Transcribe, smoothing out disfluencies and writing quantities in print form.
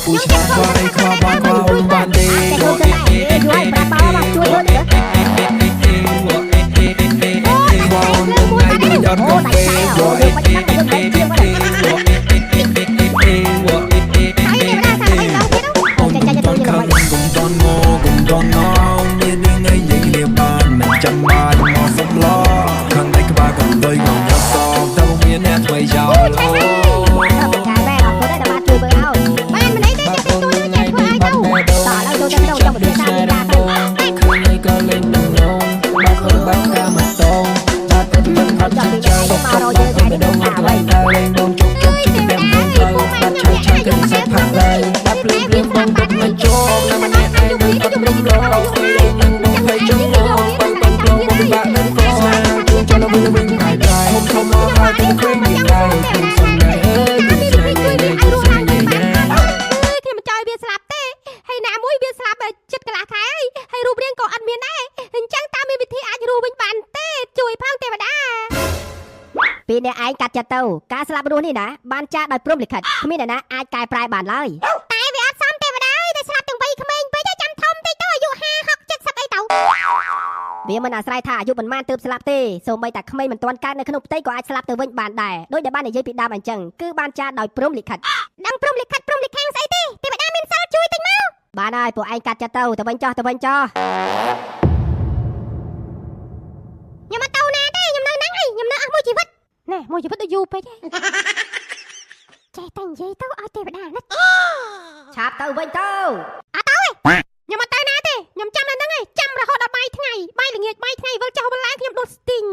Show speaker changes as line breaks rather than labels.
Ui chà quay qua ban qua ông ban đi
Ôi trời ơi, vui bà bao mà chui luôn nữa.
Qua ông ngày đưa giọt cà phê rồi Ông cùng con khăn cùng con ngô cùng con nó Như đi ngay vậy liệp bàn mình chăm ba trong mò sống lo Khăn đây các ba cùng tôi còn nhau to Ta không biết nét quay chào lô
ពីអ្នកឯងកាត់ចិត្តទៅការស្លាប់រស់នេះណាបានចាស់ដោយព្រមលិខិតគ្មានអ្នកណាអាចកែប្រែបានឡើយតែវាអត់សមទេវតាតែស្លាប់ទាំង3ក្មេងពេកចាំធំតិចទៅអាយុ50 60 70អីទៅវាមិនអាស្រ័យថាអាយុប៉ុន្មានទើបស្លាប់ទេសូម្បីតែក្មេងមិនទាន់កើតនៅក្នុងផ្ទៃក៏អាចស្លាប់ទៅវិញបានដែរដោយដែលបាននិយាយពីដើមអញ្ចឹងគឺបានចាស់ដោយព្រមលិខិតដឹងព្រមលិខិតព្រមលិខាំងស្អីទេទេវតាមានសិលជួយតិចមកបានហើយពួកឯងកាត់ចិត្តទៅវិញចោះខ្ញុំមកទៅណាទេខ្ញុំនៅហ្នឹងហើយខ្ញុំនៅអស់មួយជីវិតណែមួយជីវិតទៅយូរពេកហើយចេះតែនិយាយទៅឲ្យទេវតាណាឆាប់ទៅវិញទៅអត់ទៅទេខ្ញុំមកទៅណាទេខ្ញុំចាំនៅហ្នឹងហើយចាំរហូតដល់បាយថ្ងៃបាយល្ងាចបាយថ្ងៃវិលចុះវិលឡើងខ្ញុំដុតស្ទីង